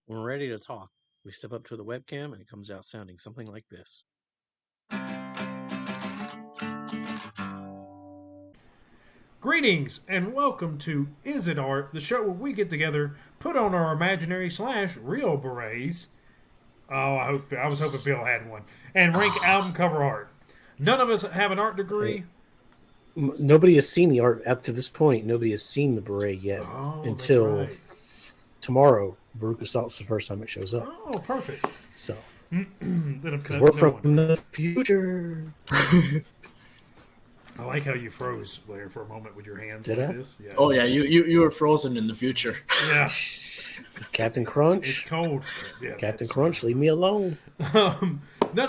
When we're ready to talk, we step up to the webcam and it comes out sounding something like this. Greetings and welcome to Is It Art, the show where we get together, put on our imaginary / real berets. Oh, I was hoping Bill had one, and rank album cover art. None of us have an art Hey, degree. nobody has seen the art up to this point. Nobody has seen the beret yet Oh, that's until right. tomorrow. Veruca Salt's the first time it shows up. Oh, perfect. So, because we're No from wonder. the future. I like how you froze there for a moment with your hands Did like I? this. Yeah. Oh yeah, you were frozen in the future. Yeah. Captain It's Crunch. cold. Yeah. Captain Crunch, leave me alone. None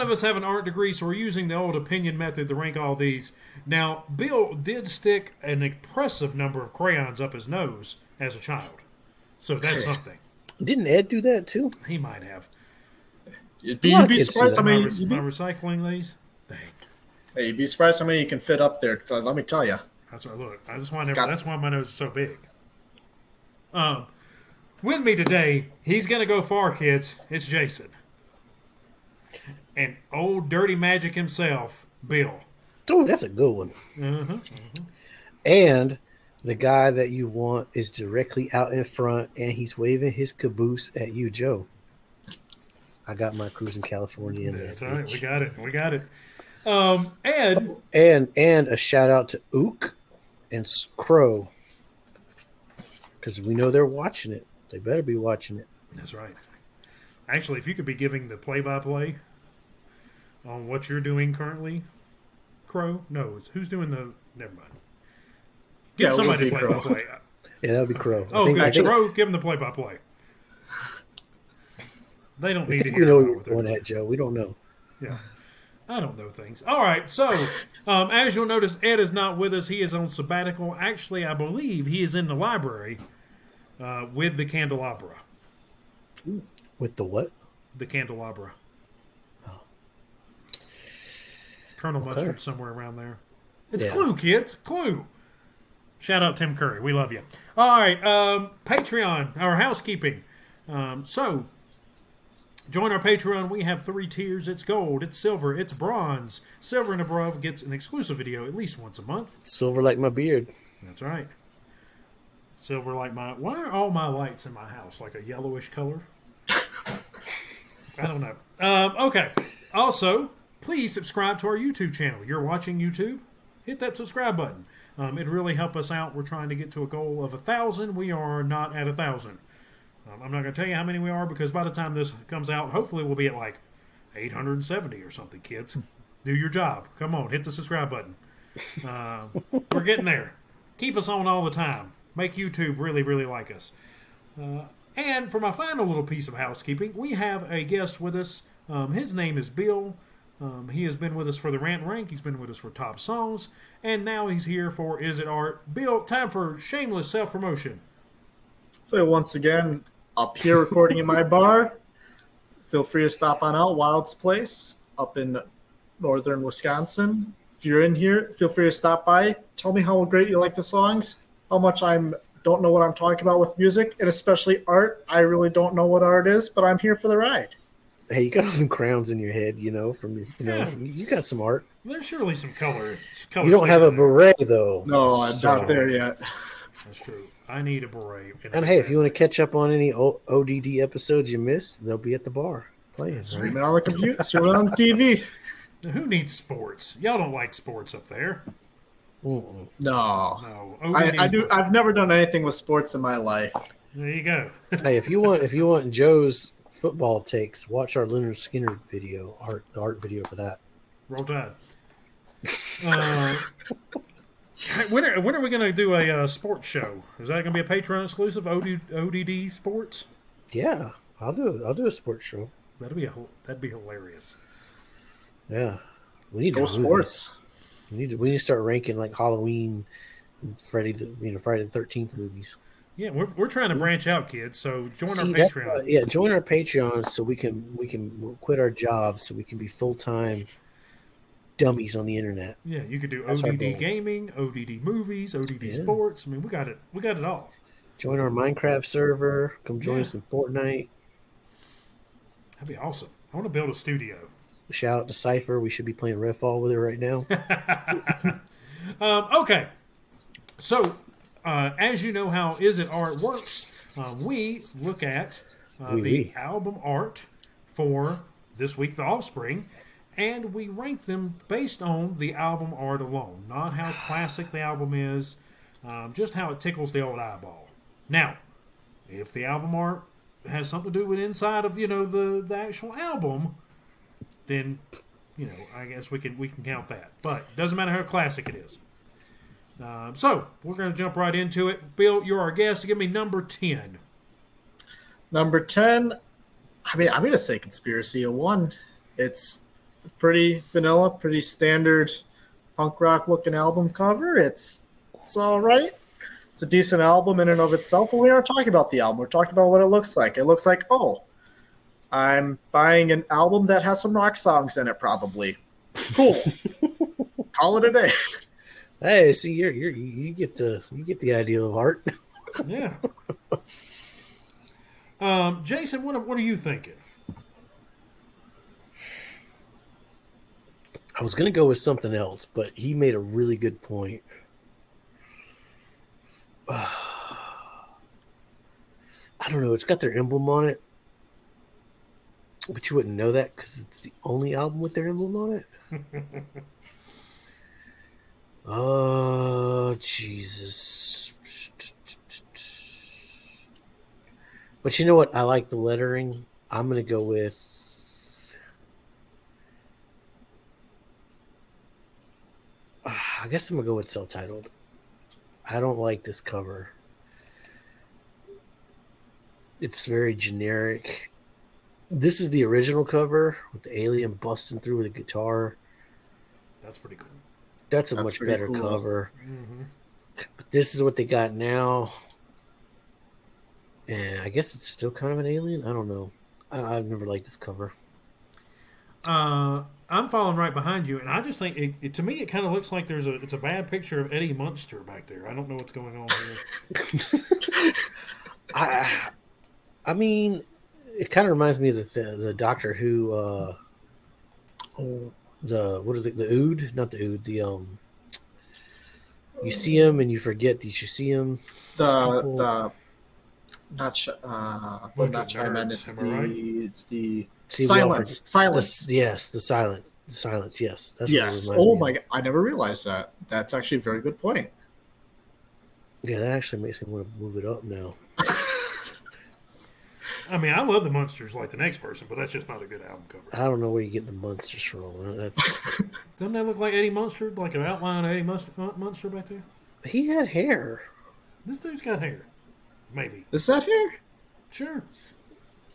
of us have an art degree, so we're using the old opinion method to rank all these. Now, Bill did stick an impressive number of crayons up his nose as a child, so that's something. Didn't Ed do that too? He might have. You'd A lot be of kids surprised do how that. many. Am I recycling these? Dang. Hey, you'd be surprised how many you can fit up there. Let me tell you. That's what. Look, I just want. Got- That's why my nose is so big. With me today, he's gonna go far, kids. It's Jason, and old dirty magic himself, Bill. Oh, that's a good one. Uh-huh. And the guy that you want is directly out in front, and he's waving his caboose at you, Joe. I got my Cruising California in there. That's all right. bitch. We got it. We got it. Ed. And a shout out to Ook and Crow, because we know they're watching it. They better be watching it. That's right. Actually, if you could be giving the play-by-play on what you're doing currently, Crow. No, who's doing the? Never mind. Give Yeah, it would somebody be the Crow. play-by-play. Yeah, that would be Crow. Oh, I good. think, Crow, give them the play-by-play. They don't I need to think hear we know about what what you're they're going at, Joe. We don't know. Yeah. I don't know things. All right, so as you'll notice, Ed is not with us. He is on sabbatical. Actually, I believe he is in the library with the candelabra. With the what? The candelabra. Oh. Colonel Okay. Mustard somewhere around there. It's Yeah. Clue, kids. Clue. Shout out Tim Curry. We love you. All right, Patreon, our housekeeping. So, join our Patreon. We have 3 tiers. It's gold, it's silver, it's bronze. Silver and above gets an exclusive video at least once a month. Silver like my beard. That's right. Silver like my... Why are all my lights in my house like a yellowish color? I don't know. Okay. Also, please subscribe to our YouTube channel. You're watching YouTube? Hit that subscribe button. It'd really help us out. We're trying to get to a goal of 1,000. We are not at 1,000. I'm not going to tell you how many we are because by the time this comes out, hopefully we'll be at like 870 or something, kids. Do your job. Come on, hit the subscribe button. We're getting there. Keep us on all the time. Make YouTube really, really like us. And for my final little piece of housekeeping, we have a guest with us. His name is Bill. He has been with us for the Rant and Rank. He's been with us for Top Songs. And now he's here for Is It Art? Bill, time for shameless self-promotion. So once again, up here recording in my bar. Feel free to stop on out. Wild's Place up in northern Wisconsin. If you're in here, feel free to stop by. Tell me how great you like the songs. How much don't know what I'm talking about with music, and especially art. I really don't know what art is, but I'm here for the ride. Hey, you got all them crowns in your head, from your, Yeah. you got some art. There's surely some color. You don't have a beret though. No, I'm So- not there yet. That's true. I need a beret. And hey, if you want to catch up on any ODD episodes you missed, they'll be at the bar playing. Stream it on the computer, stream it on the TV. Who needs sports? Y'all don't like sports up there. Mm-mm. No. No. I do. I've never done anything with sports in my life. There you go. Hey, if you want Joe's football takes, watch our Leonard Skinner video, the art video for that. Roll Tide. When are we going to do a sports show? Is that going to be a Patreon exclusive? ODD Sports? Yeah, I'll do a sports show. That'd be hilarious. Yeah, we need Go to do sports. this. We need to start ranking like Halloween, and Friday the 13th movies. Yeah, we're trying to branch out, kids. So join our that's Patreon. join our Patreon so we can quit our jobs so we can be full-time dummies on the internet. Yeah, you could do That's our goal. ODD gaming, ODD movies, ODD Yeah. sports. I mean, we got it. We got it all. Join our Minecraft server. Come join Yeah. us in Fortnite. That'd be awesome. I want to build a studio. Shout out to Cypher. We should be playing Redfall with it right now. Okay. So, as you know how Is It Art works, we look at the album art for this week, The Offspring, and we rank them based on the album art alone. Not how classic the album is, just how it tickles the old eyeball. Now, if the album art has something to do with inside of the actual album, then I guess we can count that. But it doesn't matter how classic it is. So we're going to jump right into it. Bill, you're our guest. Give me number 10. Number 10, I'm going to say Conspiracy of One. It's pretty vanilla, pretty standard punk rock looking album cover. It's all right. It's a decent album in and of itself, but we aren't talking about the album. We're talking about what it looks like. It looks like, oh, I'm buying an album that has some rock songs in it, probably. Cool. Call it a day. Hey, see, you get the idea of art. Yeah. Jason, what are you thinking? I was gonna go with something else, but he made a really good point. I don't know. It's got their emblem on it, but you wouldn't know that because it's the only album with their emblem on it. Oh, Jesus. But you know what? I like the lettering. I'm going to go with... I guess I'm going to go with self-titled. I don't like this cover. It's very generic. This is the original cover with the alien busting through with a guitar. That's pretty cool. That's a much better cool. cover. Mm-hmm. But this is what they got now. And I guess it's still kind of an alien. I don't know. I've never liked this cover. I'm following right behind you, and I just think to me it kind of looks like it's a bad picture of Eddie Munster back there. I don't know what's going on here. I mean, it kind of reminds me of the Doctor Who. What is it? The Ood, not the Ood. You see him and you forget that you see him. Not it's the silence. The silence. Yes. That's yes. Oh my God! I never realized that. That's actually a very good point. Yeah, that actually makes me want to move it up now. I mean, I love the Munsters like the next person, but that's just not a good album cover. I don't know where you get the Munsters from. Doesn't that look like Eddie Munster? Like an outline of Eddie Munster back there? He had hair. This dude's got hair. Maybe. Is that hair? Sure.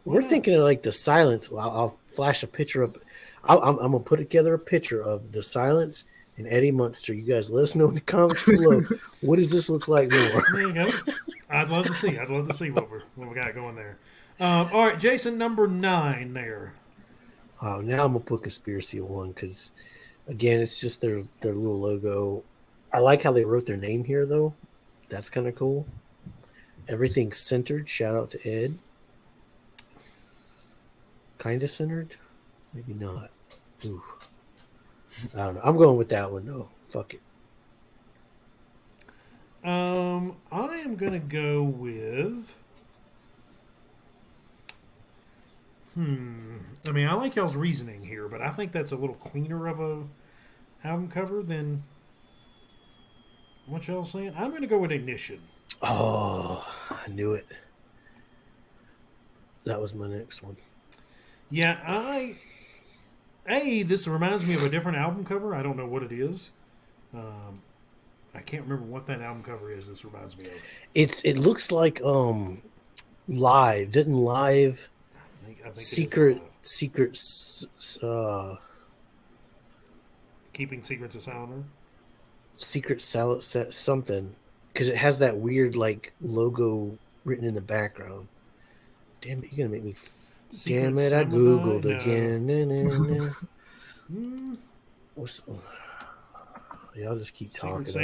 We're thinking of like the silence. Well, I'll flash a picture up. I'm going to put together a picture of the silence and Eddie Munster. You guys let us know in the comments below. What does this look like more? There you go. I'd love to see what we got going there. All right, Jason, number 9 there. Oh, now I'm going to put Conspiracy of One because, again, it's just their little logo. I like how they wrote their name here, though. That's kind of cool. Everything's centered. Shout out to Ed. Kind of centered. Maybe not. Ooh. I don't know. I'm going with that one, though. Fuck it. I am going to go with... I mean, I like y'all's reasoning here, but I think that's a little cleaner of a album cover than what y'all saying. I'm going to go with Ignition. Oh, I knew it. That was my next one. Yeah, this reminds me of a different album cover. I don't know what it is. I can't remember what that album cover is. This reminds me of. It looks like Live. Didn't Live? I think Secret. Keeping Secrets of Silent Secret Salad set something because it has that weird like logo written in the background. Damn it! You're gonna make me. Damn it! I googled again. Y'all just keep talking.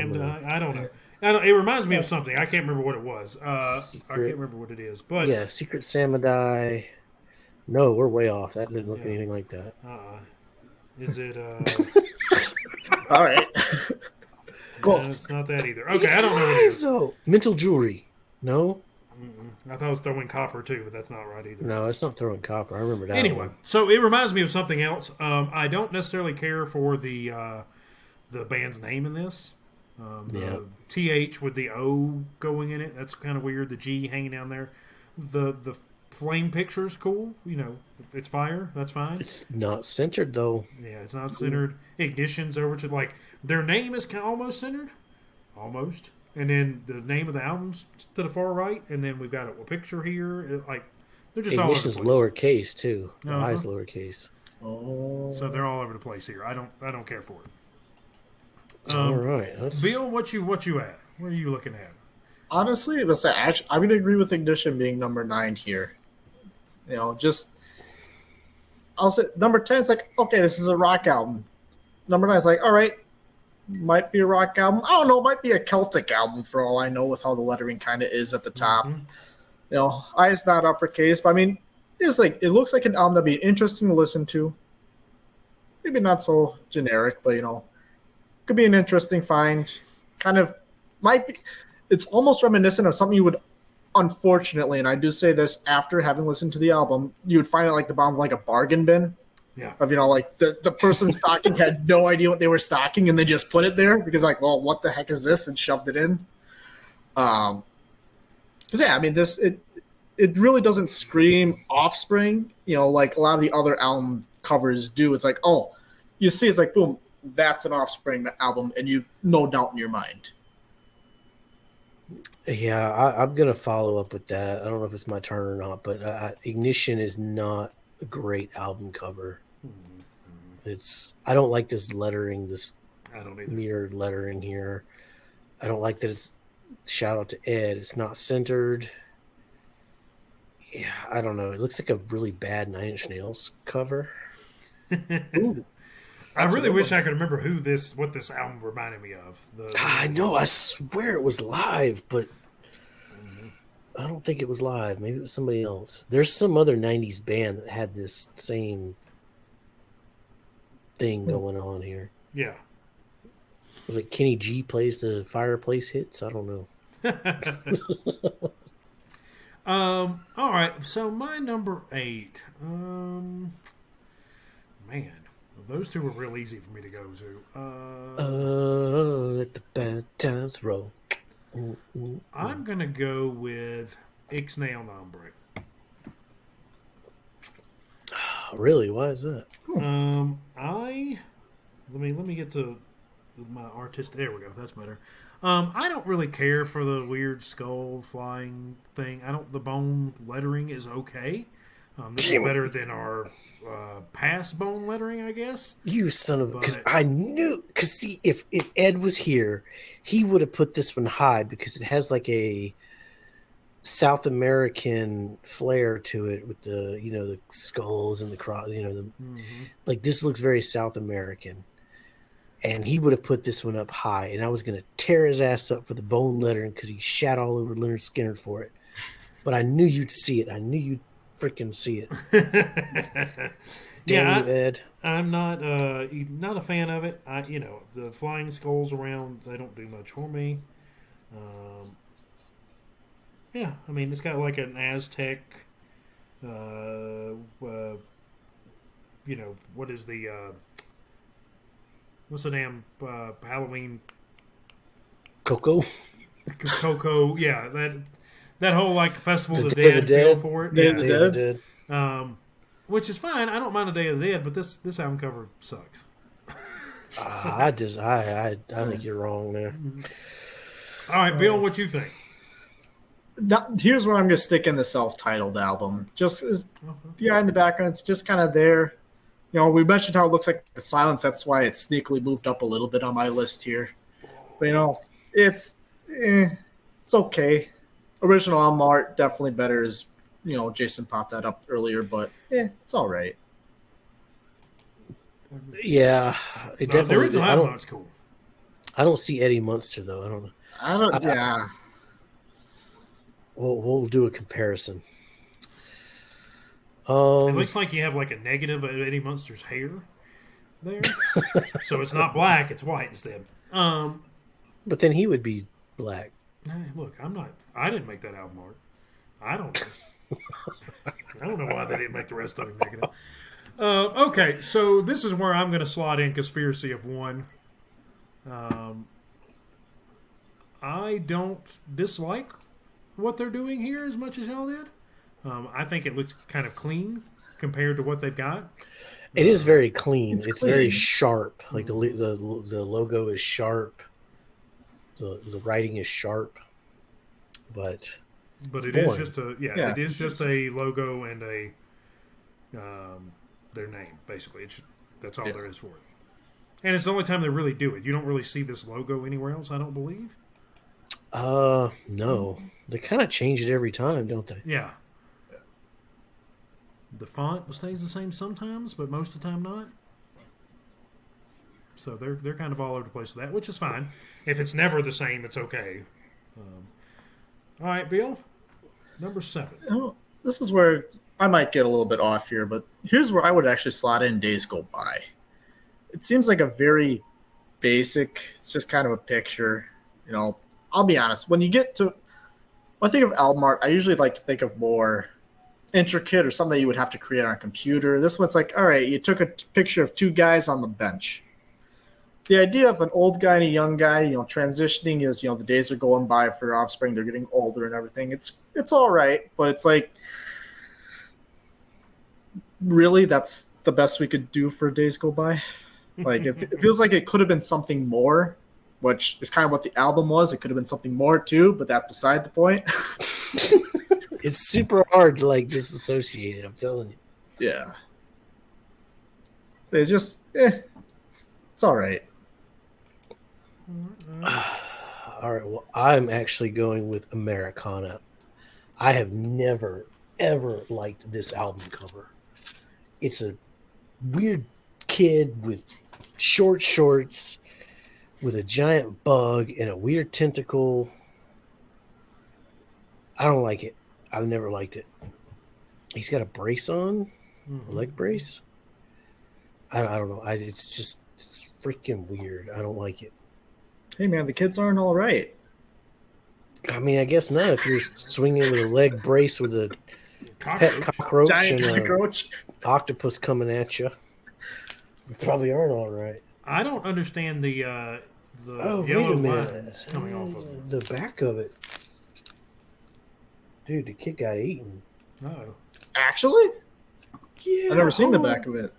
I don't know. It reminds me of something. I can't remember what it was. I can't remember what it is. But yeah, Secret Samadai, No, we're way off. That didn't look Yeah. anything like that. Is it? All right. No, Close. it's not that either. Okay, It's I don't know what it live, is. though. Mental jewelry. No, I thought I was throwing copper too, but that's not right either. no, it's not throwing copper. I remember that Anyway, one. so it reminds me of something else. I don't necessarily care for the band's name in this. The Yeah. TH with the O going in it. That's kind of weird. The G hanging down there. The flame picture's cool. You know, if it's fire, that's fine. It's not centered though. Yeah, it's not centered. Ignition's over to like their name is kind of almost centered, almost, and then the name of the album's to the far right, and then we've got a picture here. Like they're just Ignition's all over the place. lowercase too. The Uh-huh. I's lowercase. Oh. So they're all over the place here. I don't care for it. All right. Let's... Bill, what you at? Where are you looking at? Honestly, I'm going to agree with Ignition being number 9 here. You know, just I'll say number 10 is like, okay, this is a rock album. Number 9 is like, all right, might be a rock album. I don't know, might be a Celtic album for all I know with how the lettering kind of is at the top. Mhm. You know, I is not uppercase, but I mean, it's like it looks like an album that'd be interesting to listen to. Maybe not so generic, but you know, could be an interesting find. Kind of might be. It's almost reminiscent of something you would, unfortunately, and I do say this after having listened to the album, you would find it like the bottom of like a bargain bin. Yeah. Of, you know, like the person stocking had no idea what they were stocking and they just put it there because like, well, what the heck is this? And shoved it in. Because yeah, I mean, it really doesn't scream Offspring, you know, like a lot of the other album covers do. It's like, oh, you see, it's like, boom, that's an Offspring album, and you no doubt in your mind. Yeah, I'm gonna follow up with that. I don't know if it's my turn or not, but Ignition is not a great album cover. I don't like this lettering, this I don't either. mirrored lettering here. I don't like that it's shout out to Ed. It's not centered. Yeah, I don't know. It looks like a really bad Nine Inch Nails cover. Ooh, I that's a really good wish one. I could remember what this album reminded me of. I know. I swear it was live, but I don't think it was live. Maybe it was somebody else. There's some other '90s band that had this same thing going on here. Yeah. Was it Kenny G plays the fireplace hits? I don't know. All right. So my number 8. Man, those two were real easy for me to go to. Let the bad times roll. I'm gonna go with Ixnay on Nombre. Really? Why is that? Let me get to my artist. There we go. That's better. I don't really care for the weird skull flying thing. The bone lettering is okay. This is better than our past bone lettering, I guess. You son of... Because But- I knew... Because see, if Ed was here, he would have put this one high because it has like a South American flair to it with the, you know, the skulls and the cross, you know, like this looks very South American. And he would have put this one up high, and I was going to tear his ass up for the bone lettering because he shat all over Leonard Skinner for it. But I knew you'd see it. I knew you'd freaking see it. Damn you, Ed. I'm not a fan of it. The flying skulls around, they don't do much for me. Yeah, I mean, it's got like an Aztec. What is the what's the damn Halloween Coco? Coco? Yeah, that whole like Festival of the Day of Dead the feel Dead. for it. Day Yeah. of the Day of the Dead. Dead. Which is fine. I don't mind a Day of the Dead, but this album cover sucks. I think you're wrong there. All right, Bill, what you think? Here's where I'm going to stick in the self-titled album. Just as the guy in the background, it's just kind of there. You know, we mentioned how it looks like the silence. That's why it's sneakily moved up a little bit on my list here. But, you know, it's okay. Original album art, definitely better as, you know, Jason popped that up earlier. But, it's all right. Yeah, it The definitely. original album art's cool. I don't see Eddie Munster though. I don't know. Yeah. We'll do a comparison. It looks like you have like a negative of Eddie Munster's hair there. So it's not black, it's white instead. But then he would be black. Hey, look, I didn't make that album art. I don't know. I don't know why they didn't make the rest of him negative. Okay, so this is where I'm going to slot in Conspiracy of One. I don't dislike what they're doing here as much as y'all did. I think it looks kind of clean compared to what they've got. It is very clean. It's clean. very sharp. Like the logo is sharp. The writing is sharp. But it boring. is just it is just a logo and a their name basically. That's all there is for it. And it's the only time they really do it. You don't really see this logo anywhere else, I don't believe. No. They kind of change it every time, don't they? Yeah. The font stays the same sometimes, but most of the time not. So they're kind of all over the place with that, which is fine. If it's never the same, it's okay. All right, Bill, number 7. This is where I might get a little bit off here, but here's where I would actually slot in Days Go By. It seems like a very basic, it's just kind of a picture. I'll be honest, when I think of album art, I usually like to think of more intricate or something you would have to create on a computer. This one's like, all right, you took a picture of 2 guys on the bench. The idea of an old guy and a young guy, transitioning is, the days are going by for Offspring. They're getting older and everything. It's all right, but it's like, really, that's the best we could do for Days Go By? Like, it feels like it could have been something more, which is kind of what the album was. It could have been something more too, but that's beside the point. It's super hard to disassociate it, I'm telling you. Yeah. So it's just, it's all right. All right, well, I'm actually going with Americana. I have never, ever liked this album cover. It's a weird kid with short shorts with a giant bug and a weird tentacle. I don't like it. I've never liked it. He's got a brace on, a leg brace. I don't know. It's freaking weird. I don't like it. Hey, man, the kids aren't all right. I mean, I guess not. If you're swinging with a leg brace with a pet cockroach Giant and cockroach. an octopus coming at you, you probably aren't all right. I don't understand the Oh, wait yellow a minute. lines coming off of it. The back of it. Dude, the kid got eaten. Oh. Actually? Yeah. I've never seen the back of it.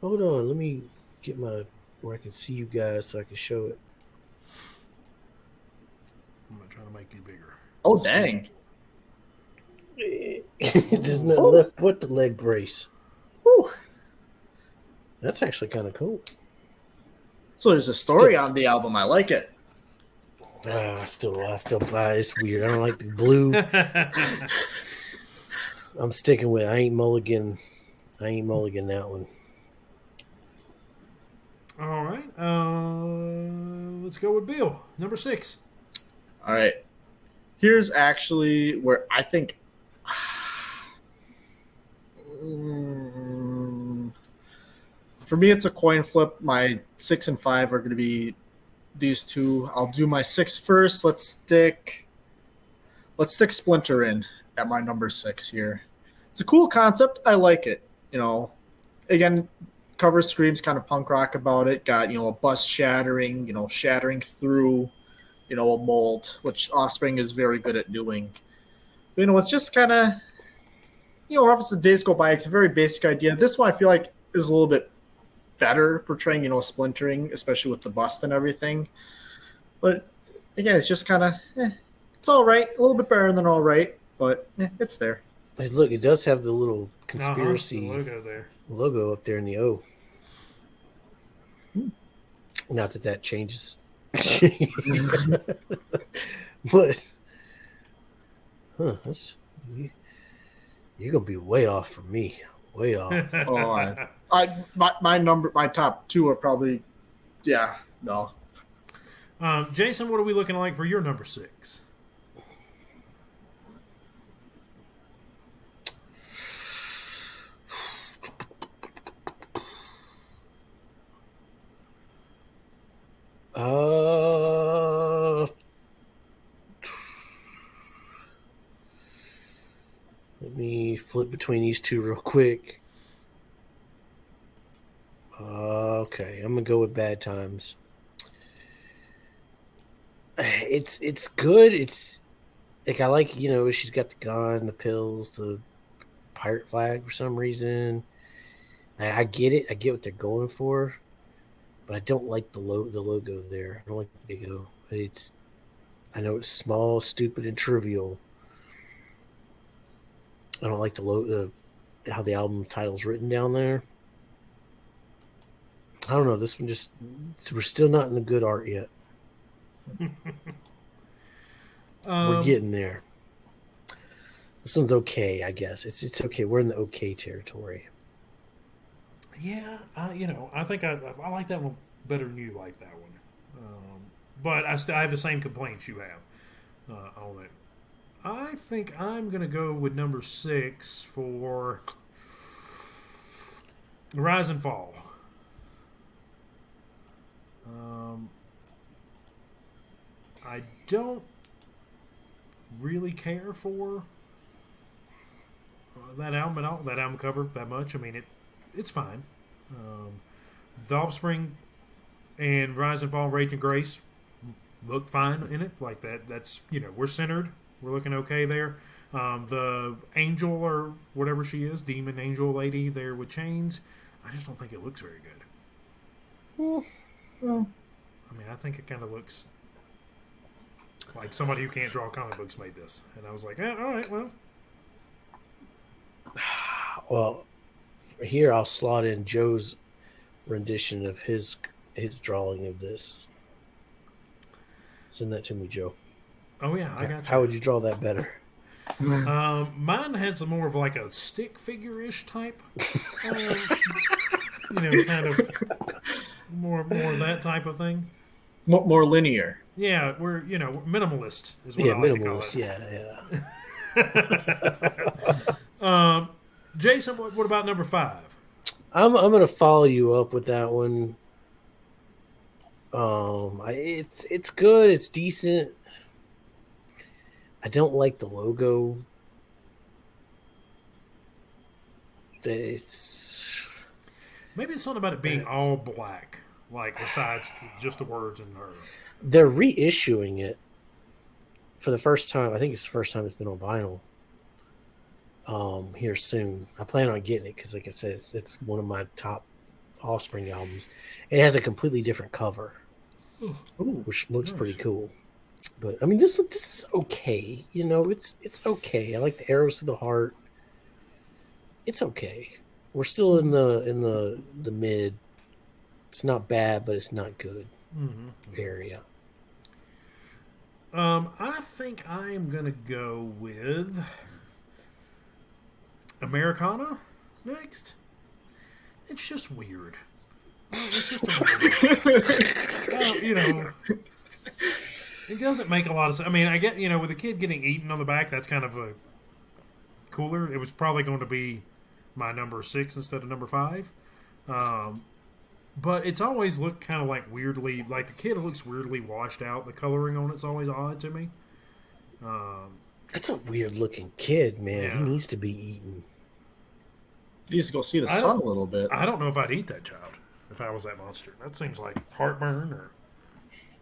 Hold on. Let me get where I can see you guys so I can show it. I'm going to try to make you bigger. Oh, dang. There's nothing left but the leg brace. Whew. That's actually kind of cool. So there's a story on the album. I like it. I still buy it. It's weird. I don't like the blue. I'm sticking with it. I ain't mulligan that one. All right. Let's go with Bill. Number 6. All right. Here's actually where I think for me it's a coin flip. My 6 and 5 are going to be these two. I'll do my 6 first. Let's stick Splinter in at my number 6 here. It's a cool concept. I like it. Again, cover screams kind of punk rock about it. Got, a bus shattering, shattering through, a mold, which Offspring is very good at doing. But, it's just kind of, reference to Days Go By. It's a very basic idea. This one I feel like is a little bit better portraying, splintering, especially with the bust and everything. But again, it's just kind of, it's all right. A little bit better than all right, but it's there. Hey, look, it does have the little conspiracy The logo there. logo up there in the O. Not that changes. But, that's you're gonna be way off from me. Way off. My top 2 are probably, no. Jason, what are we looking like for your number 6? Uh, Let me flip between these two real quick. Okay, I'm gonna go with Bad Times. It's good. It's like I like, she's got the gun, the pills, the pirate flag for some reason. I get it. I get what they're going for, but I don't like the logo there. I don't like the logo. I know it's small, stupid, and trivial. I don't like the logo, how the album title's written down there. I don't know. This one we're still not in the good art yet. We're getting there. This one's okay, I guess. It's okay. We're in the okay territory. Yeah, I think I like that one better than you like that one. But I have the same complaints you have on it. I think I'm going to go with number 6 for Rise and Fall. I don't really care for that album at all, that album cover that much. I mean, it's fine. The Offspring and Rise and Fall, Rage and Grace look fine in it. Like that's we're centered. We're looking okay there. The angel or whatever she is, demon angel lady there with chains, I just don't think it looks very good. Well, I mean, I think it kind of looks like somebody who can't draw comic books made this. And I was like, all right, well. Well, here I'll slot in Joe's rendition of his drawing of this. Send that to me, Joe. Oh, yeah, I got you. How would you draw that better? Mine has a more of like a stick figure-ish type. Kind of more of that type of thing. more linear. Yeah, we're minimalist is what I like minimalist. To call it. Yeah. Jason, what about number 5? I'm gonna follow you up with that one. It's good. It's decent. I don't like the logo. Maybe it's something about it being all black, like besides just the words and her. They're reissuing it for the first time. I think it's the first time it's been on vinyl. Here soon. I plan on getting it because, like I said, it's one of my top Offspring albums. It has a completely different cover, which looks pretty cool. But I mean, this is okay. It's okay. I like the arrows to the heart. It's okay. We're still in the mid. It's not bad, but it's not good area. I think I am gonna go with Americana next. It's just weird. It's just it doesn't make a lot of sense. I mean, I get, with a kid getting eaten on the back, that's kind of a cooler. It was probably going to be my number 6 instead of number 5. But it's always looked kind of like weirdly, like the kid looks weirdly washed out. The coloring on it's always odd to me. That's a weird looking kid, man. Yeah. He needs to be eaten. He needs to go see the sun a little bit. I don't know if I'd eat that child if I was that monster. That seems like heartburn or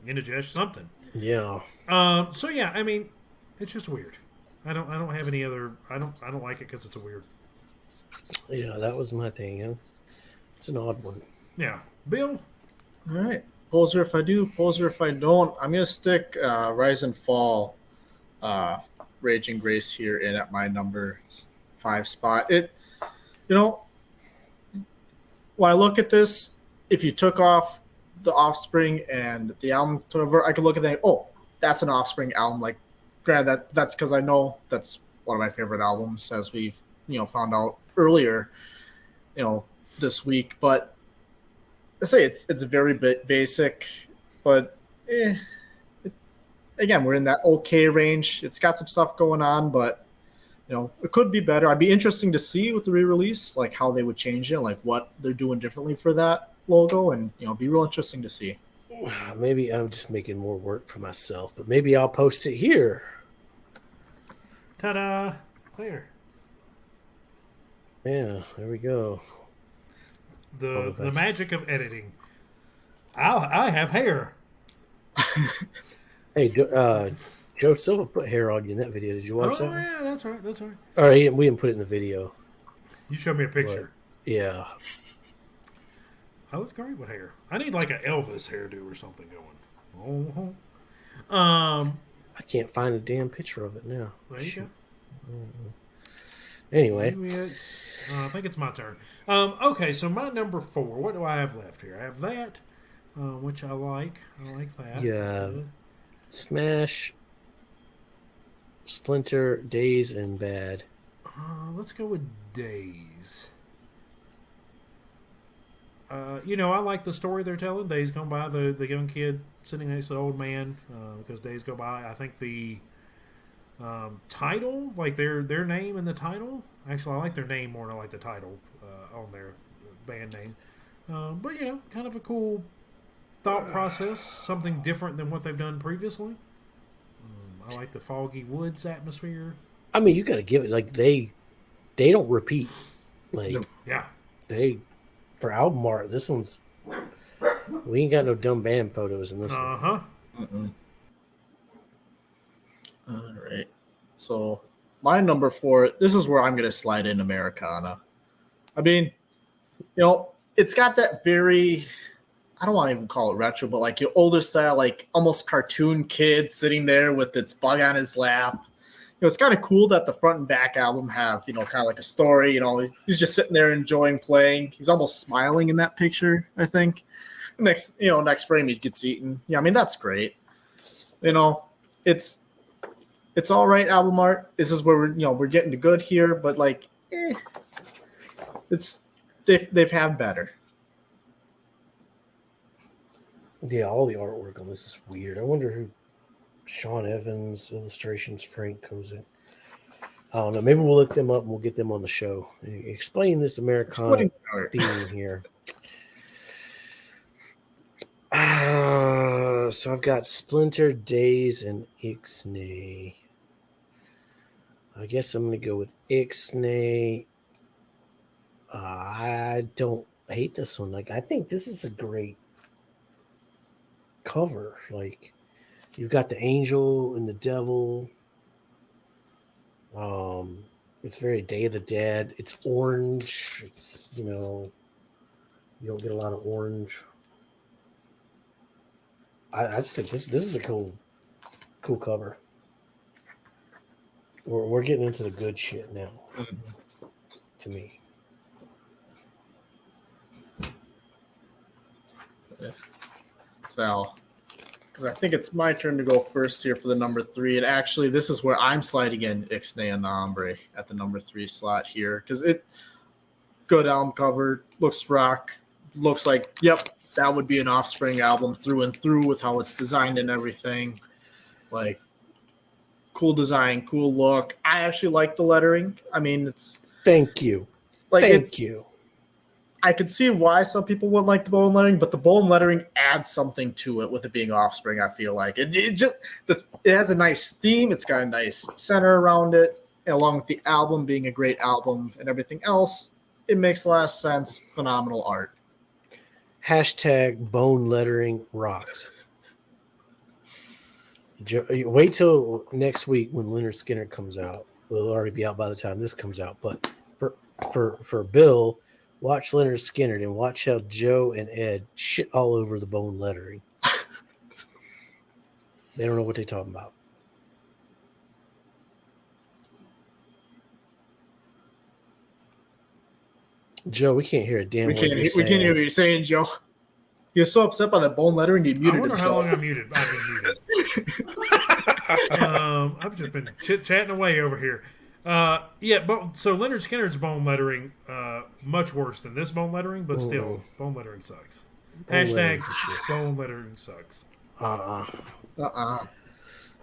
indigestion, something. Yeah. So yeah, I mean, it's just weird. I don't have any other. I don't like it because it's a weird. Yeah, that was my thing. Yeah. It's an odd one. Yeah, Bill. All right, poser if I do, poser if I don't. I'm gonna stick Rise and Fall, Rage and Grace here in at my number 5 spot. When I look at this, if you took off the Offspring and the album cover, I could look at that. Oh, that's an Offspring album. Like, granted, that's because I know that's one of my favorite albums, as we've found out earlier, this week. But I say it's very basic, but again, we're in that okay range. It's got some stuff going on, but it could be better. I'd be interesting to see with the re-release, like how they would change it, like what they're doing differently for that logo, and be real interesting to see. Maybe I'm just making more work for myself, but maybe I'll post it here. Ta-da! There. Yeah, there we go. The magic of editing. I have hair. Hey, Joe Silva put hair on you in that video. Did you watch that Oh one? yeah, that's right. That's right. All right, we didn't put it in the video. You showed me a But picture. yeah, I was great with hair. I need like an Elvis hairdo or something going. I can't find a damn picture of it now. There you go. Anyway, Maybe I think it's my turn. Okay, so my number 4. What do I have left here? I have that, which I like. I like that. yeah, Smash, Splinter, Days, and Bad. Let's go with Days. I like the story they're telling. Days Gone By, the young kid sitting next to the old man, because Days Go By. I think the title, like their name in the title. Actually, I like their name more than I like the title on their band name. But kind of a cool thought process, something different than what they've done previously. I like the foggy woods atmosphere. I mean, you got to give it like they don't repeat. Like Yeah, they for album art, this one's we ain't got no dumb band photos in this one. huh. All right. So my number 4, this is where I'm going to slide in Americana. I mean, it's got that very, I don't want to even call it retro, but like your older style, like almost cartoon kid sitting there with its bug on his lap. It's kind of cool that the front and back album have, kind of like a story. He's just sitting there enjoying playing. He's almost smiling in that picture, I think. Next frame he gets eaten. Yeah, I mean that's great. It's all right album art. This is where we're getting to good here, but like, it's they've had better. Yeah, all the artwork on this is weird. I wonder who Sean Evans, illustrations, Frank Kozik. I don't know. Maybe we'll look them up and we'll get them on the show. Explain this Americana theme here. So I've got Splinter, Days, and Ixnay. I guess I'm going to go with Ixnay. I don't hate this one. Like, I think this is a great cover. Like, you've got the angel and the devil. It's very Day of the Dead. It's orange. It's you don't get a lot of orange. I just think this is a cool cover. We're getting into the good shit now. To me. So, because I think it's my turn to go first here for the number 3. And actually, this is where I'm sliding in Ixnay and the Hombre at the number 3 slot here. Because good album cover, looks rock, looks like, yep, that would be an Offspring album through and through with how it's designed and everything. Like, cool design, cool look. I actually like the lettering. I mean, it's... Thank you. Like, Thank you. I could see why some people wouldn't like the bold lettering, but the bold lettering adds something to it with it being Offspring, I feel like. It has a nice theme. It's got a nice center around it, along with the album being a great album and everything else. It makes a lot of sense. Phenomenal art. Hashtag bone lettering rocks. Wait till next week when Leonard Skinner comes out. It'll already be out by the time this comes out. But for Bill, watch Leonard Skinner and watch how Joe and Ed shit all over the bone lettering. They don't know what they're talking about. Joe, we can't hear a damn word you're saying. We can't hear what you're saying, Joe. You're so upset by the bone lettering, you muted I wonder himself. how long I'm muted. I've been muted. I've just been chit-chatting away over here. So Leonard Skinner's bone lettering, much worse than this bone lettering, but still, bone lettering sucks. Hashtag bone lettering sucks. Bone Y'all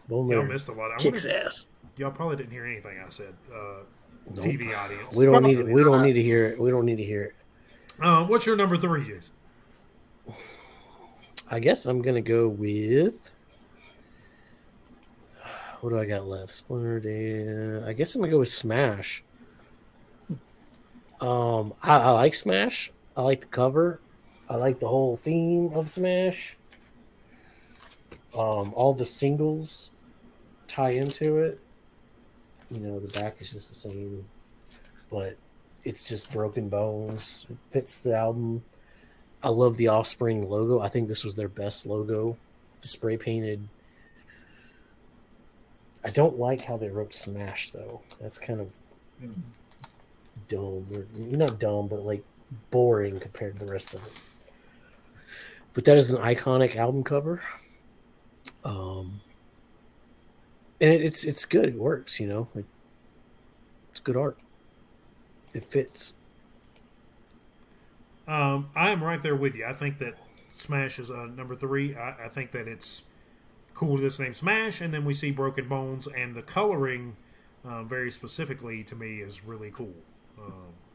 lettering missed a lot. kicks ass. Y'all probably didn't hear anything I said. TV audience. We don't need it. We don't need to hear it. We don't need to hear it. What's your number 3, Jason? I guess I'm gonna go with what do I got left? Splinter Day. I guess I'm gonna go with Smash. I like Smash. I like the cover. I like the whole theme of Smash. All the singles tie into it. You know, the back is just the same, but it's just Broken Bones. It fits the album. I love the Offspring logo. I think this was their best logo. The spray painted. I don't like how they wrote Smash though. That's kind of dumb. Or, not dumb, but like boring compared to the rest of it. But that is an iconic album cover. And it's good. It works, it's good art. It fits. I am right there with you. I think that Smash is number 3. I think that it's cool that it's named Smash, and then we see Broken Bones, and the coloring, very specifically to me, is really cool.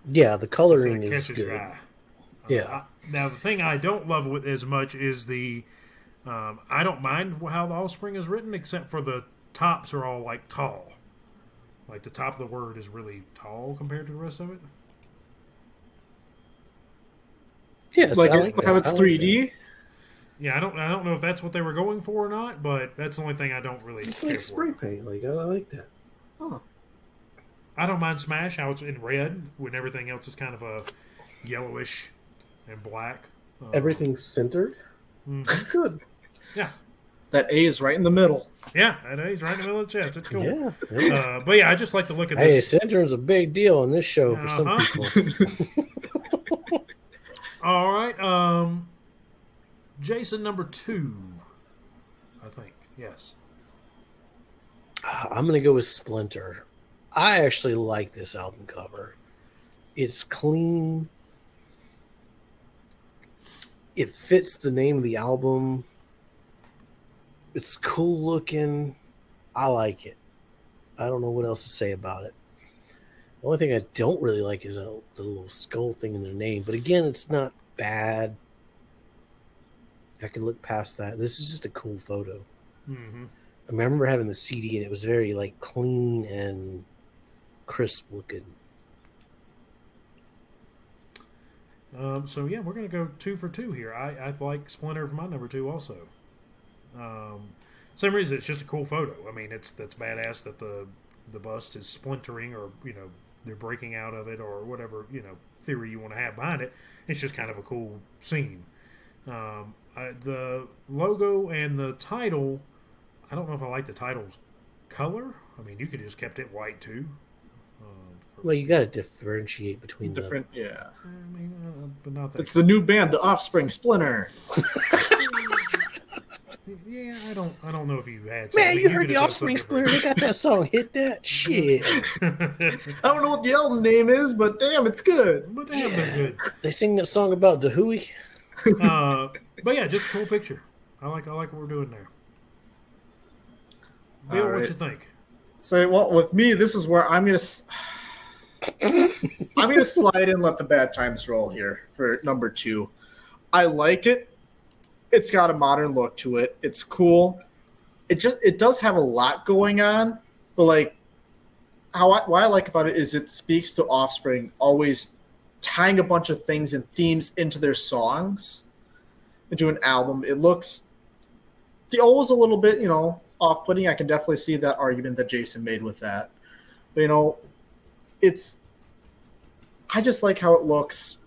Yeah, the coloring it is catches good. your eye. Yeah. Now the thing I don't love with as much is the. I don't mind how the Offspring is written, except for the tops are all like tall. Like the top of the word is really tall compared to the rest of it. Yes, Like, I like that. how it's I like 3D. that. Yeah, I don't know if that's what they were going for or not, but that's the only thing I don't really. It's care like for. spray paint. Like I like that. Huh. I don't mind Smash how it's in red when everything else is kind of a yellowish and black. Everything's centered. It's good. Yeah, That A is right in the middle. yeah, he's right in the middle of the chest. It's cool. Yeah. But yeah, I just like to look at Hey, this. centering's a big deal on this show for some people. All right, Jason number 2, I think. Yes. I'm gonna go with Splinter. I actually like this album cover. It's clean. It fits the name of the album. It's cool looking. I like it. I don't know what else to say about it. The only thing I don't really like is the little skull thing in their name. But again, it's not bad. I can look past that. This is just a cool photo. Mm-hmm. I remember having the CD and it was very like clean and crisp looking. So yeah, we're gonna go 2 for 2 here. I like Splinter for my number 2 also. Same reason, it's just a cool photo. I mean, that's badass that the bust is splintering, or they're breaking out of it, or whatever theory you want to have behind it. It's just kind of a cool scene. The logo and the title, I don't know if I like the title's color. I mean, you could have just kept it white too. Well, you got to differentiate between Different, yeah. I mean, but not that. It's the new band, the Offspring Splinter. Yeah, I don't know if you had. To. Man, I mean, you heard could the have done Offspring something Splinter. They got that song. Hit that shit. different. I don't know what the album name is, but damn, it's good. But damn, they're good. They sing that song about the Hooey. But yeah, just a cool picture. I like what we're doing there. Bill, All what right. you think? So, well, with me, this is where I'm gonna slide in, let the bad times roll here for number 2. I like it. It's got a modern look to it. It's cool. It does have a lot going on, but like what I like about it is it speaks to Offspring always tying a bunch of things and themes into their songs, into an album. It looks the always a little bit, off-putting. I can definitely see that argument that Jason made with that. But, I just like how it looks.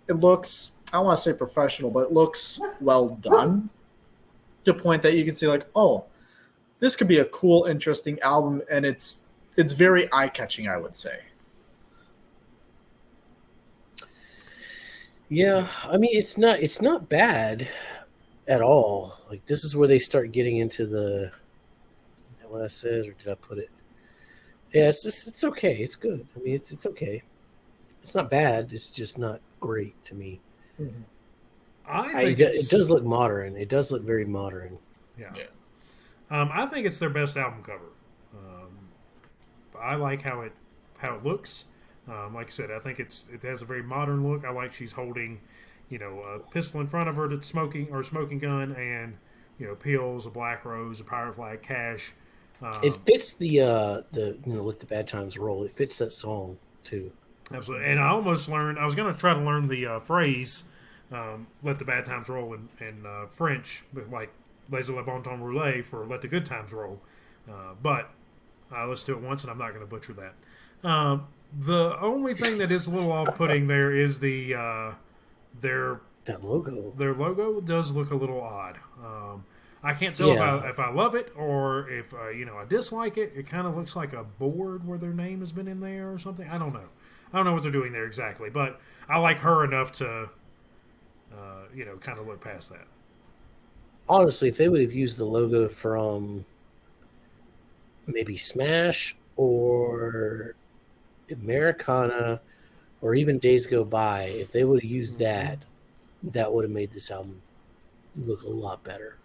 It looks, I don't want to say professional, but it looks well done to the point that you can see like, oh, this could be a cool, interesting album, and it's very eye-catching, I would say. Yeah, I mean it's not bad at all. Like this is where they start getting into the what I said, or did I put it? Yeah, it's okay. It's good. I mean it's okay. It's not bad. It's just not great to me. I think It does look modern. It does look very modern. Yeah. I think it's their best album cover. I like how it looks. Like I said, I think it has a very modern look. I like she's holding, a pistol in front of her that's smoking gun, and pills, a black rose, a pirate flag, cash. It fits the let the bad times roll. It fits that song too. Absolutely. And I was going to try to learn the phrase, let the bad times roll in French, but like, laissez le bon temps rouler for let the good times roll. But I listened to it once and I'm not going to butcher that. The only thing that is a little off putting there is their logo. Their logo does look a little odd. I can't tell if I love it or if I dislike it. It kind of looks like a board where their name has been in there or something. I don't know. I don't know what they're doing there exactly, but I like her enough to, kind of look past that. Honestly, if they would have used the logo from maybe Smash or Americana or even Days Go By, if they would have used that would have made this album look a lot better.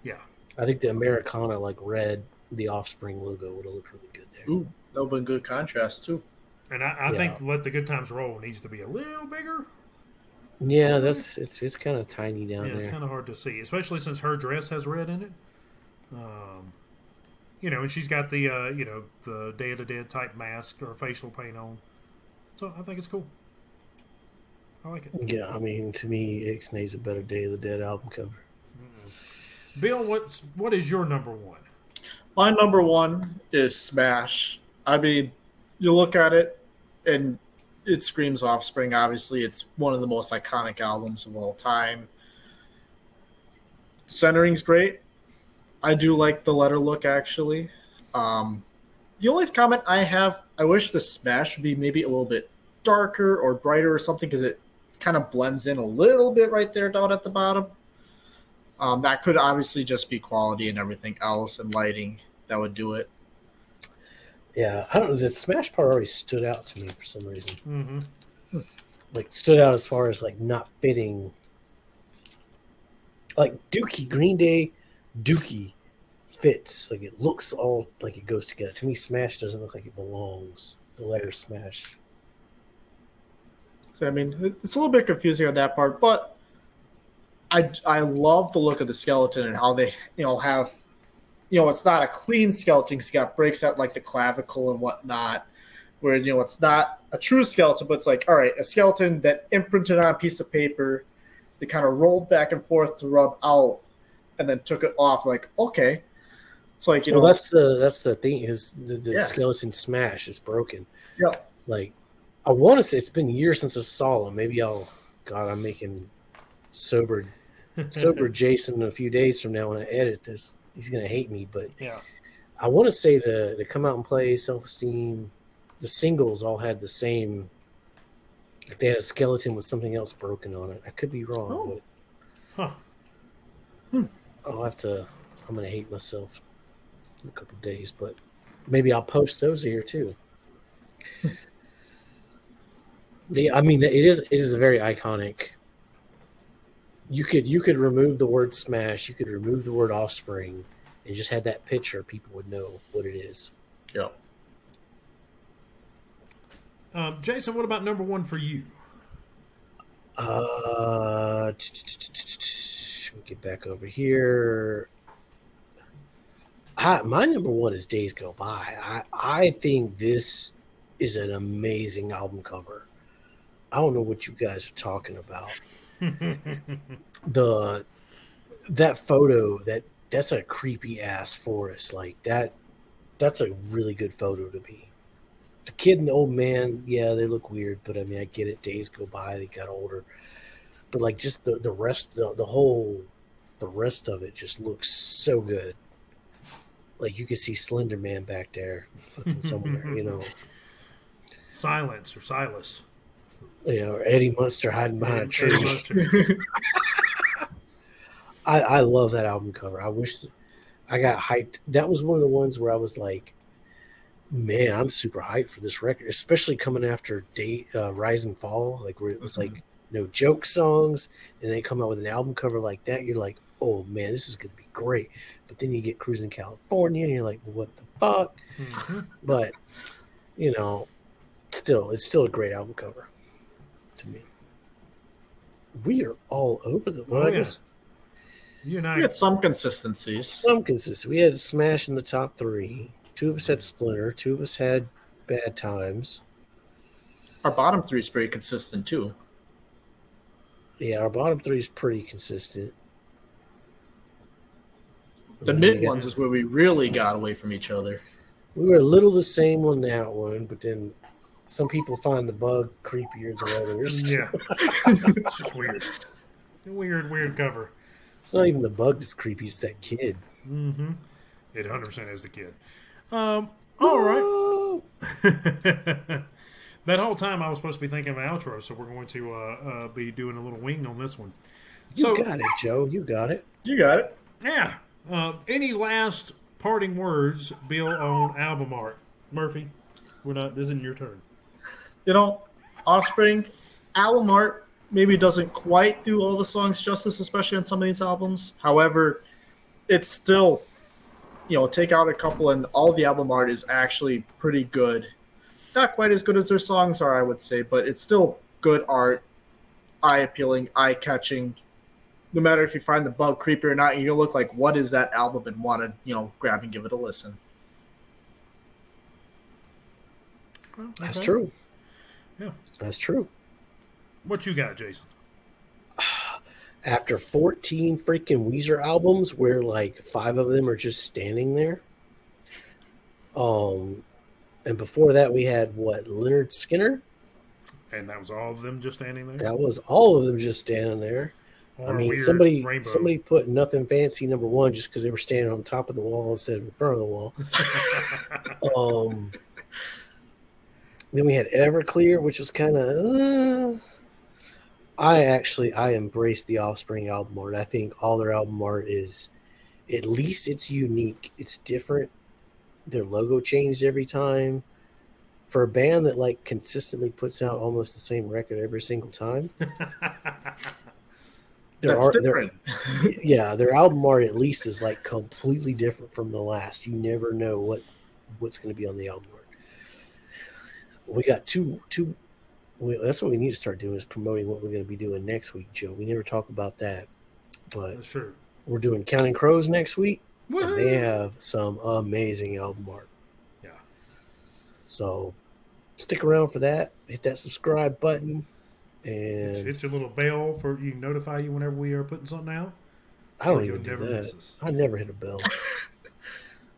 Yeah. I think the Americana, like red, the Offspring logo would have looked really good there. Ooh, that would have been good contrast too. And I think Let the Good Times Roll needs to be a little bigger. Yeah, it's kind of tiny down there. Yeah, it's kind of hard to see, especially since her dress has red in it. And she's got the the Day of the Dead type mask or facial paint on. So I think it's cool. I like it. Yeah, I mean, to me, Ixnay's a better Day of the Dead album cover. Bill, what is your number one? My number one is Smash. I mean, you look at it, and it screams Offspring. Obviously, it's one of the most iconic albums of all time. Centering's great. I do like the letter look, actually. The only comment I have, I wish the Smash would be maybe a little bit darker or brighter or something, because it kind of blends in a little bit right there down at the bottom. That could obviously just be quality and everything else and lighting that would do it. Yeah, I don't know. The Smash part already stood out to me for some reason. Mm-hmm. Like, stood out as far as, like, not fitting. Like, Dookie, Green Day, Dookie fits. Like, it looks all like it goes together. To me, Smash doesn't look like it belongs. The letter Smash. So, I mean, it's a little bit confusing on that part, but I love the look of the skeleton and how they, have, it's not a clean skeleton because you got breaks out like the clavicle and whatnot, where, it's not a true skeleton, but it's like, all right, a skeleton that imprinted on a piece of paper, they kind of rolled back and forth to rub out and then took it off. Like, okay. It's like, that's the thing is the skeleton Smash is broken. Yeah. Like, I want to say it's been years since I saw them. Maybe I'm making sober Jason a few days from now when I edit this. He's gonna hate me, but yeah, I want to say the Come Out and Play, Self-Esteem, the singles all had the same. If they had a skeleton with something else broken on it, I could be wrong, but I'm gonna hate myself in a couple of days, but maybe I'll post those here too. I mean, it is a very iconic. You could remove the word Smash, you could remove the word Offspring, and just had that picture, people would know what it is. Yeah. Jason, what about number one for you? Get back over here. My number one is Days Go By. I think this is an amazing album cover. I don't know what you guys are talking about. That photo, that's a creepy ass forest. Like that's a really good photo to me. The kid and the old man, yeah, they look weird, but I mean, I get it. Days go by, they got older, but like just the rest, the rest of it just looks so good. Like you could see Slender Man back there, fucking somewhere, Silence or Silas. Yeah, or Eddie Munster hiding behind a tree. I love that album cover. I wish I got hyped. That was one of the ones where I was like, man, I'm super hyped for this record, especially coming after Rise and Fall, like where it was like no joke songs, and they come out with an album cover like that. You're like, oh man, this is gonna be great. But then you get Cruising California, and you're like, what the fuck? Mm-hmm. But it's still a great album cover to me. We are all over the. Well, Oh, I yeah. guess You and I. We had some consistencies. some consistent. We had Smash in the top 3. 2 of us had Splinter. 2 of us had Bad Times. Our bottom 3 is pretty consistent too. Yeah, our bottom 3 is pretty consistent. The And then mid we got- ones is where we really got away from each other. We were a little the same on that one, but then some people find the bug creepier than others. Yeah. It's just weird. Weird cover. It's not even the bug that's creepy; it's that kid. Mm-hmm. It 100% is the kid. All right. Whoa! That whole time I was supposed to be thinking of an outro, so we're going to be doing a little wing on this one. You So, got it, Joe. You got it. You got it. yeah. Any last parting words, Bill, on album art? Murphy, this isn't your turn. You know, Offspring, album art maybe doesn't quite do all the songs justice, especially on some of these albums. However, it's still, take out a couple and all the album art is actually pretty good. Not quite as good as their songs are, I would say, but it's still good art, eye-appealing, eye-catching. No matter if you find the bug creepy or not, you'll look like, what is that album, and want to, grab and give it a listen. Well, That's okay. true. Yeah. That's true. What you got, Jason? After 14 freaking Weezer albums, where like 5 of them are just standing there. And before that, we had Leonard Skinner. And that was all of them just standing there? That was all of them just standing there. Or I mean, weird somebody rainbow. put Nothing Fancy #1 just because they were standing on top of the wall instead of in front of the wall. Then we had Everclear, which was kind of. I embrace the Offspring album art. I think all their album art is, at least it's unique. It's different. Their logo changed every time. For a band that like consistently puts out almost the same record every single time. That's different. Their album art at least is like completely different from the last. You never know what's going to be on the album art. We got two. That's what we need to start doing, is promoting what we're going to be doing next week, Joe. We never talk about that, but That's true. we're doing Counting Crows next week, and Woohoo! they have some amazing album art. Yeah. So stick around for that. Hit that subscribe button, and Hit your little bell for you notify you whenever we are putting something out. I don't so even you'll do never that. miss us. I never hit a bell.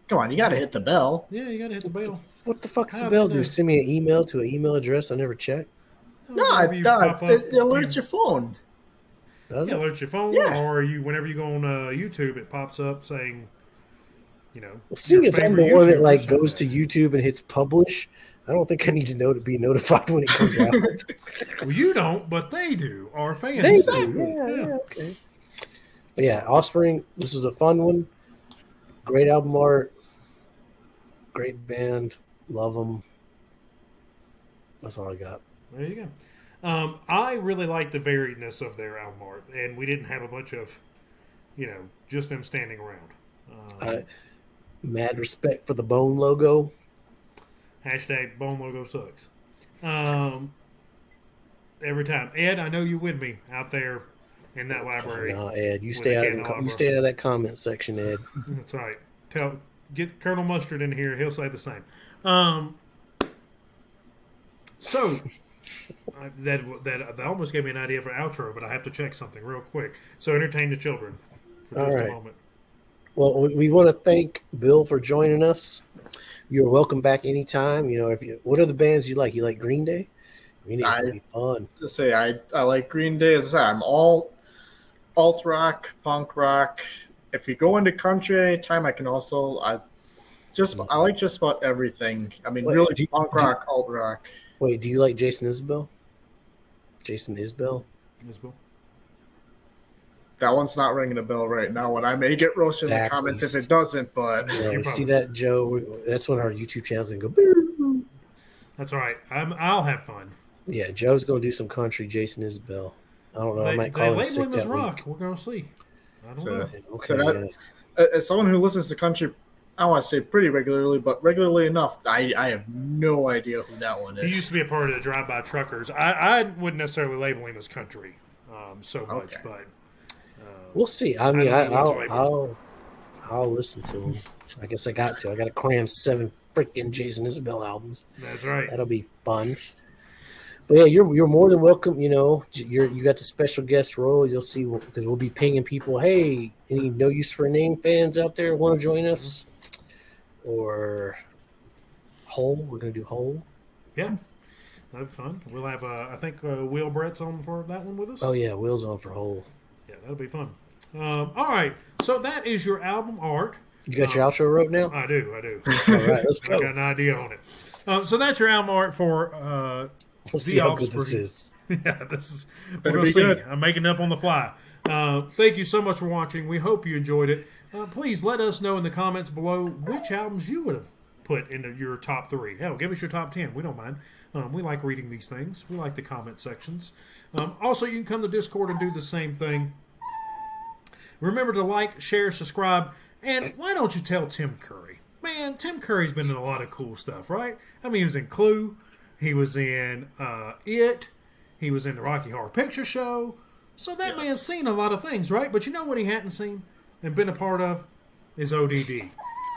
Come on, you got to hit the bell. Yeah, you gotta hit the bell. What the fuck's the How bell about do? that? Send me an email to an email address I never checked. No, Whenever it you does. pop up, It alerts your phone. Does Yeah, it? alert your phone, Yeah. or whenever you go on YouTube, it pops up saying, Well, seeing your as I'm the favorite one that YouTubers like have goes that. to YouTube and hits publish, I don't think I need to know to be notified when it comes out. Well, you don't, but they do. Our fans They do. do. Yeah, okay. But yeah, Offspring, this was a fun one. Great album art. Great band. Love them. That's all I got. There you go. I really like the variedness of their album art, and we didn't have a bunch of, just them standing around. Mad respect for the Bone logo. Hashtag Bone Logo sucks. Every time. Ed, I know you with me out there in that library. Nah, Ed, you with stay a out. candelabra. You stay out of that comment section, Ed. That's right. Get Colonel Mustard in here. He'll say the same. So that almost gave me an idea for outro, but I have to check something real quick. So entertain the children for just All a right. moment. Well, we want to thank Bill for joining us. You're welcome back anytime. What are the bands you like? You like Green Day? Green Day's gonna be fun. Just say I like Green Day. As I said, I'm all alt rock, punk rock. If you go into country anytime, I can also I like just about everything. I mean, Wait, really punk rock, alt rock. Wait, do you like Jason Isbell? Jason Isbell? Ms. Bill? That one's not ringing a bell right now, and I may get roasted in the Exactly. comments if it doesn't. But Yeah, You're see probably- that, Joe? That's when our YouTube channel's gonna go. Boo. That's all right. I'll have fun. Yeah, Joe's gonna do some country Jason Isbell. I don't know. I They might call him label sick him as that rock. week. We're going to see. I don't So- know. Okay, So that- as someone who listens to country, I want to say pretty regularly, but regularly enough, I have no idea who that one is. He used to be a part of the Drive-By Truckers. I wouldn't necessarily label him as country. so much, Okay. but We'll see. I mean, don't know what's I'll listen to them. I guess I got to. I got to cram 7 freaking Jason Isbell albums. that's right. That'll be fun. But yeah, you're more than welcome. You know, you got the special guest role. You'll see because we'll be pinging people. Hey, any No Use for a Name fans out there want to join us? Or Hole? We're gonna do Hole. Yeah, that'd be fun. We'll have, I think, Will Brett's on for that one with us. Oh yeah, Will's on for Hole. Yeah, that'll be fun. All right, so that is your album art. You got your outro wrote now? I do. All right, let's I go. got an idea on it. So that's your album art for Let's The see how good this Offspring. is. Yeah, this is. We're Better gonna be see. good. I'm making it up on the fly. Thank you so much for watching. We hope you enjoyed it. Please let us know in the comments below which albums you would have put into your top 3. Hell, give us your top 10. We don't mind. We like reading these things. We like the comment sections. Also, you can come to Discord and do the same thing. Remember to like, share, subscribe, and why don't you tell Tim Curry? Man, Tim Curry's been in a lot of cool stuff, right? I mean, he was in Clue. He was in It. He was in the Rocky Horror Picture Show. So that man's seen a lot of things, right? But you know what he hadn't seen and been a part of is ODD.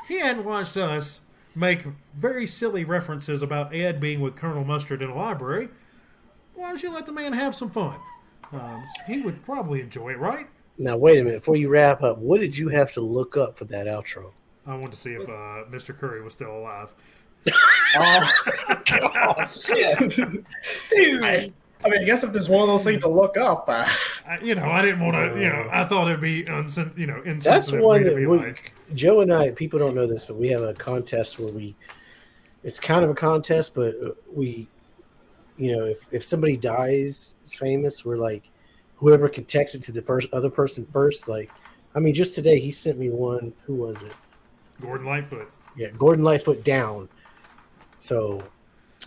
He hadn't watched us make very silly references about Ed being with Colonel Mustard in a library. Why don't you let the man have some fun? He would probably enjoy it, right? Now wait a minute before you wrap up. What did you have to look up for that outro? I wanted to see if Mr. Curry was still alive. Oh shit, dude! I mean, I guess if there's one of those things to look up, I didn't want to. I thought it'd be insensitive. That's for one me to that be we, like, Joe and I. People don't know this, but we have a contest where it's kind of a contest, but we, if somebody dies, is famous, we're like, whoever can text it to the other person first. Like, I mean, just today he sent me one. Who was it? Gordon Lightfoot. Yeah, Gordon Lightfoot down. So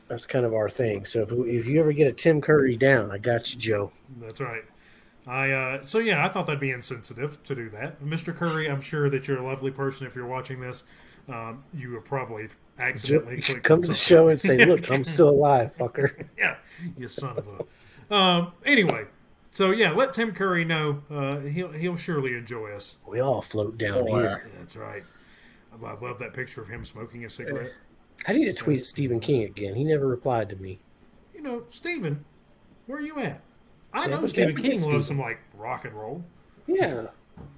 that's kind of our thing. So if you ever get a Tim Curry down, I got you, Joe. That's right. I thought that'd be insensitive to do that. Mr. Curry, I'm sure that you're a lovely person. If you're watching this, you would probably accidentally click Come to the show and say, "Look, I'm still alive, fucker." Yeah, you son of a. Anyway, so yeah, let Tim Curry know. He'll surely enjoy us. We all float down here. That's right. I love that picture of him smoking a cigarette. I need to tweet Stephen King again. He never replied to me. Stephen, where are you at? I Yeah, know but Stephen get King Stephen. loves some like rock and roll. Yeah.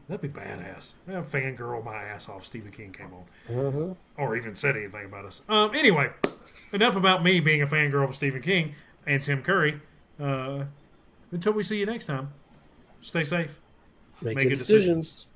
That'd be badass. I'd fangirl my ass off. Stephen King came on, Uh-huh. or even said anything about us. Anyway, enough about me being a fangirl of Stephen King and Tim Curry. Until we see you next time, stay safe. Make Make good a decision. decisions.